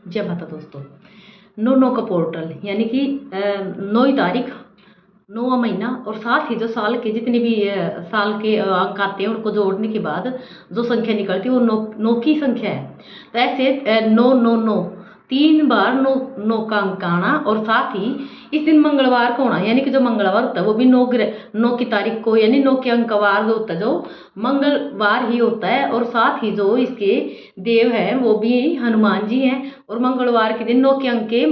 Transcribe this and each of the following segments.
जय माता दोस्तों। 9/9 का पोर्टल यानी कि 9 तारीख 9वां महीना और साथ ही जो साल के जितने भी साल के अंक आते हैं उनको जोड़ने के बाद जो संख्या निकलती है वो 9 की संख्या है। तो ऐसे 9 3 बार 9 का अंक आना और साथ ही इस दिन मंगलवार को होना, यानी कि जो मंगलवार होता है वो भी 9 की तारीख को, यानी 9 के अंक का वार जो होता है जो मंगलवार ही होता है। और साथ ही जो इसके देव है वो भी हनुमान जी हैं और मंगलवार के दिन 9 के अंक के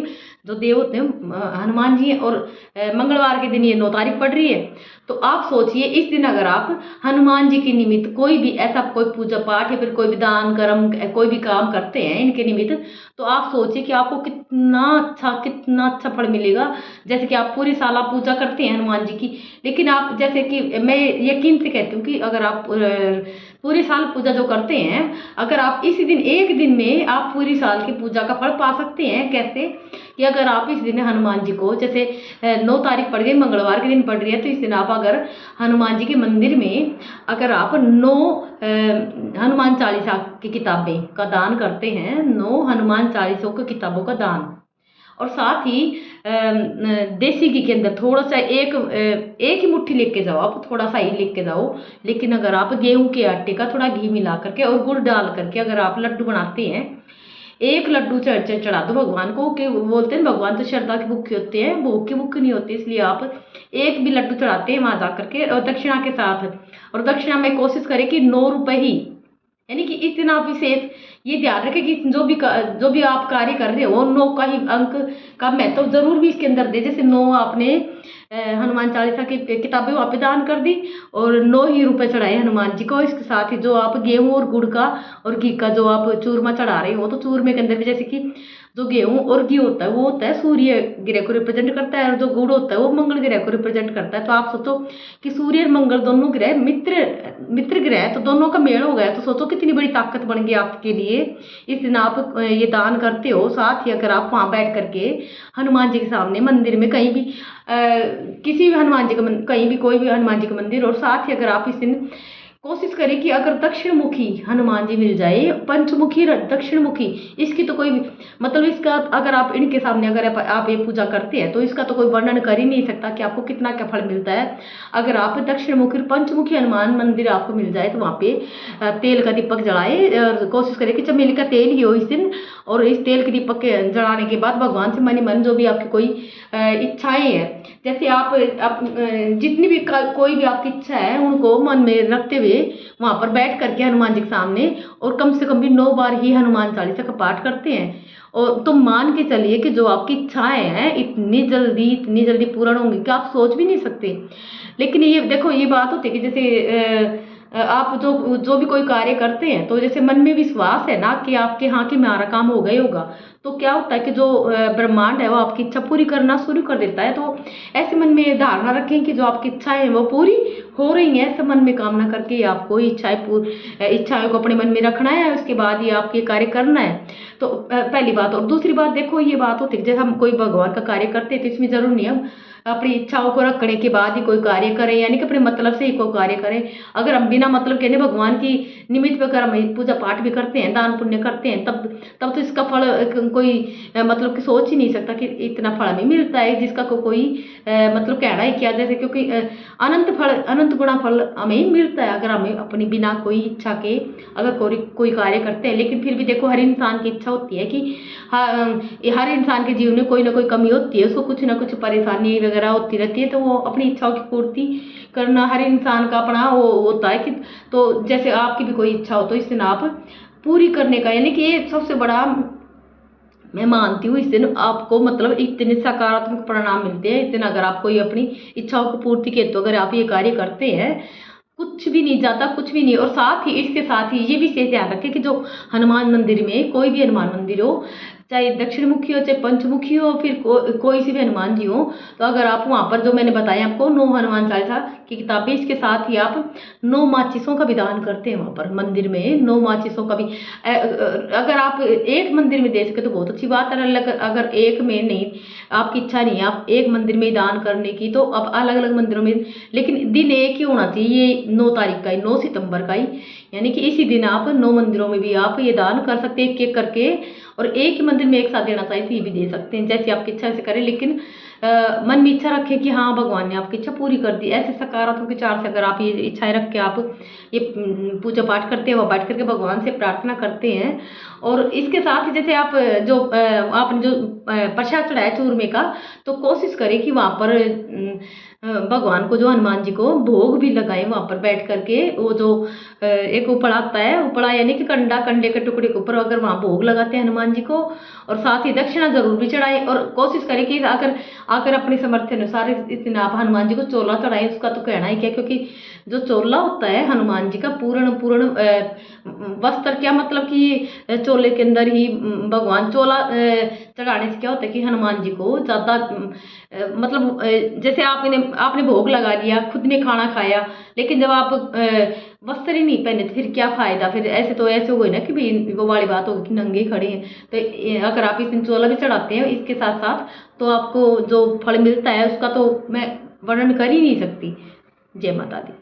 जो देव होते हैं हनुमान जी हैं। और मंगलवार के दिन ये 9 तारीख पड़ रही है। तो आप सोचिए इस दिन अगर आप हनुमान जी के निमित्त कोई भी ऐसा कोई पूजा पाठ या फिर कोई भी दान कर्म कोई भी काम करते हैं इनके निमित्त, तो आप सोचिए कि आपको कितना अच्छा फल मिलेगा। जैसे कि आप पूरी साल आप पूजा करते हैं हनुमान जी की, लेकिन आप जैसे कि मैं यकीन से कहती हूँ कि अगर आप पूरी साल पूजा जो करते हैं, अगर आप इसी दिन एक दिन में आप पूरी साल की पूजा का फल पा सकते हैं। कैसे कि अगर आप इस दिन हनुमान जी को, जैसे 9 तारीख पड़ गई मंगलवार के दिन पड़ रही है, तो इस दिन आप अगर हनुमान जी के मंदिर में अगर आप 9 हनुमान चालीसा की किताबें का दान करते हैं, 9 हनुमान चालीसों की किताबों का दान, और साथ ही देसी घी के अंदर थोड़ा सा एक ही मुट्ठी लेके जाओ, आप थोड़ा सा ही लेके जाओ, लेकिन अगर आप गेहूं के आटे का थोड़ा घी मिला करके और गुड़ डाल करके अगर आप लड्डू बनाते हैं, एक लड्डू चढ़ा दो भगवान को। कि बोलते हैं भगवान तो श्रद्धा के भूखे होते हैं, भूख की भूख नहीं होती, इसलिए आप एक भी लड्डू चढ़ाते हैं वहां जा करके और दक्षिणा के साथ। और दक्षिणा में कोशिश करें कि 9 रुपए ही, यानी कि इस दिन आप विशेष ये ध्यान रखें कि जो भी आप कार्य कर रहे हो 9 का ही अंक का महत्व जरूर भी इसके अंदर दे। जैसे 9 आपने हनुमान चालीसा की किताबें वहाँ पे दान कर दी और 9 ही रुपए चढ़ाए हनुमान जी को। इसके साथ ही जो आप गेहूं और गुड़ का और घी का जो आप चूरमा चढ़ा रहे हो, तो चूरमे के अंदर भी जैसे कि जो गेहूं और घी होता है वो होता है सूर्य ग्रह को रिप्रेजेंट करता है और जो गुड़ होता है वो मंगल ग्रह को रिप्रेजेंट करता है। तो आप सोचो कि सूर्य और मंगल दोनों ग्रह मित्र ग्रह है, तो दोनों का मेल हो गया, तो सोचो कितनी बड़ी ताकत बन गई आपके लिए। इस दिन आप ये दान करते हो। साथ ही अगर आप वहां बैठ करके हनुमान जी के सामने मंदिर में कहीं भी किसी भी हनुमान जी का कहीं भी कोई भी हनुमान जी का मंदिर, और साथ ही अगर आप इस दिन कोशिश करें कि अगर दक्षिण मुखी हनुमान जी मिल जाए, पंचमुखी दक्षिण मुखी, इसकी तो कोई मतलब इसका अगर आप इनके सामने अगर आप ये पूजा करते हैं तो इसका तो कोई वर्णन कर ही नहीं सकता कि आपको कितना क्या फल मिलता है। अगर आप दक्षिण मुखी पंचमुखी हनुमान मंदिर आपको मिल जाए तो वहाँ पे तेल का दीपक जलाए और कोशिश करें कि चमेली का तेल ही हो इस दिन। और इस तेल के दीपक के जलाने के बाद भगवान से मन मन जो भी आपकी कोई इच्छाएं हैं, जैसे आप जितनी भी कोई भी आपकी इच्छा है उनको मन में रखते हुए वहां पर बैठ करके हनुमान जी के सामने और कम से कम भी 9 बार ही हनुमान चालीसा का पाठ करते हैं, और तो मान के चलिए कि जो आपकी इच्छाएं हैं इतनी जल्दी पूर्ण होंगी कि आप सोच भी नहीं सकते। लेकिन ये देखो ये बात होती है कि जैसे आप जो भी कोई कार्य करते हैं तो जैसे मन में विश्वास है ना कि आपके हाँ कि हमारा काम हो गया होगा, तो क्या होता है कि जो ब्रह्मांड है वो आपकी इच्छा पूरी करना शुरू कर देता है। तो ऐसे मन में धारणा रखें कि जो आपकी इच्छाएं हैं वो पूरी हो रही हैं। ऐसे मन में कामना करके आपको इच्छाएं को अपने मन में रखना है, उसके बाद ही आपको ये कार्य करना है। तो पहली बात। और दूसरी बात देखो ये बात होती है जैसे हम कोई भगवान का कार्य करते हैं तो इसमें जरूर नहीं हम अपनी इच्छाओं को रखने के बाद ही कोई कार्य करें, यानी कि अपने मतलब से ही कोई कार्य करें। अगर हम बिना मतलब के भगवान की निमित्त पे अगर हम पूजा पाठ भी करते हैं दान पुण्य करते हैं तब तो इसका फल कोई मतलब कि सोच ही नहीं सकता कि इतना फल हमें मिलता है जिसका कोई मतलब कहना ही क्या। जैसे क्योंकि अनंत गुणा फल हमें मिलता है अगर हमें अपनी बिना कोई इच्छा के अगर कोई कार्य करते हैं। लेकिन फिर भी देखो हर इंसान की इच्छा होती है कि हर इंसान के जीवन में कोई ना कोई कमी होती है, उसको कुछ ना कुछ परेशानी वगैरह होती रहती है, तो वो अपनी इच्छाओं की पूर्ति करना हर इंसान का अपना वो होता है कि तो जैसे आपकी भी कोई इच्छा हो तो इस दिन आप पूरी करने का, यानी कि ये सबसे बड़ा मैं मानती हूँ। इस दिन आपको मतलब इतने सकारात्मक परिणाम मिलते हैं इस दिन अगर आप कोई अपनी इच्छाओं को पूर्ति के तो अगर आप ये कार्य करते हैं कुछ भी नहीं जाता, कुछ भी नहीं। और साथ ही इसके साथ ही ये विशेष ध्यान रखें कि जो हनुमान मंदिर में कोई भी हनुमान मंदिर हो, चाहे दक्षिण मुखी हो चाहे पंचमुखी हो, फिर कोई सी भी हनुमान जी हो, तो अगर आप वहाँ पर जो मैंने बताया आपको 9 हनुमान चालीसा की किताबें, इसके साथ ही आप 9 माचिसों का भी दान करते हैं वहाँ पर मंदिर में 9 माचिसों का भी अगर आप एक मंदिर में दे सके तो बहुत अच्छी बात है। अगर एक में नहीं आपकी इच्छा नहीं है आप एक मंदिर में दान करने की, तो अब अलग अलग मंदिरों में, लेकिन दिन एक ही होना चाहिए, ये 9 तारीख का ही 9 सितंबर का ही, यानी कि इसी दिन आप 9 मंदिरों में भी आप ये दान कर सकते हैं एक एक करके। और एक ही मंदिर में एक साथ देना चाहिए तो ये भी दे सकते हैं, जैसे आपकी इच्छा से करें, लेकिन मन में इच्छा रखें कि हाँ भगवान ने आपकी इच्छा पूरी कर दी। ऐसे सकारात्मक विचार से अगर आप ये इच्छाएं रख के आप ये पूजा पाठ करते हो, बैठ करके भगवान से प्रार्थना करते हैं, और इसके साथ ही जैसे आप आपने जो प्रसाद चढ़ाया चूरमे का, तो कोशिश करें कि वहाँ पर भगवान को, जो हनुमान जी को भोग भी लगाए वहाँ पर बैठ करके। वो जो एक उपड़ा आता है, उपड़ा यानी कि कंडा, कंडे के टुकड़े के ऊपर अगर वहाँ भोग लगाते हैं हनुमान जी को, और साथ ही दक्षिणा जरूर भी चढ़ाए, और कोशिश करें कि अगर अपने सामर्थ्य अनुसार इस दिन आप हनुमान जी को चोला चढ़ाएं। उसका तो कहना ही क्या, क्योंकि जो चोला होता है हनुमान जी का पूर्ण पूर्ण वस्त्र, क्या मतलब कि चोले के अंदर ही भगवान चोला चढ़ाने से क्या होता है कि हनुमान जी को ज़्यादा मतलब जैसे आपने भोग लगा लिया, खुद ने खाना खाया, लेकिन जब आप वस्त्र ही नहीं पहने तो फिर क्या फायदा। फिर ऐसे हुए ना कि भाई वो वाली बात होगी कि नंगे खड़े हैं। तो अगर आप इस दिन चोला भी चढ़ाते हैं इसके साथ साथ, तो आपको जो फल मिलता है उसका तो मैं वर्णन कर ही नहीं सकती। जय माता दी।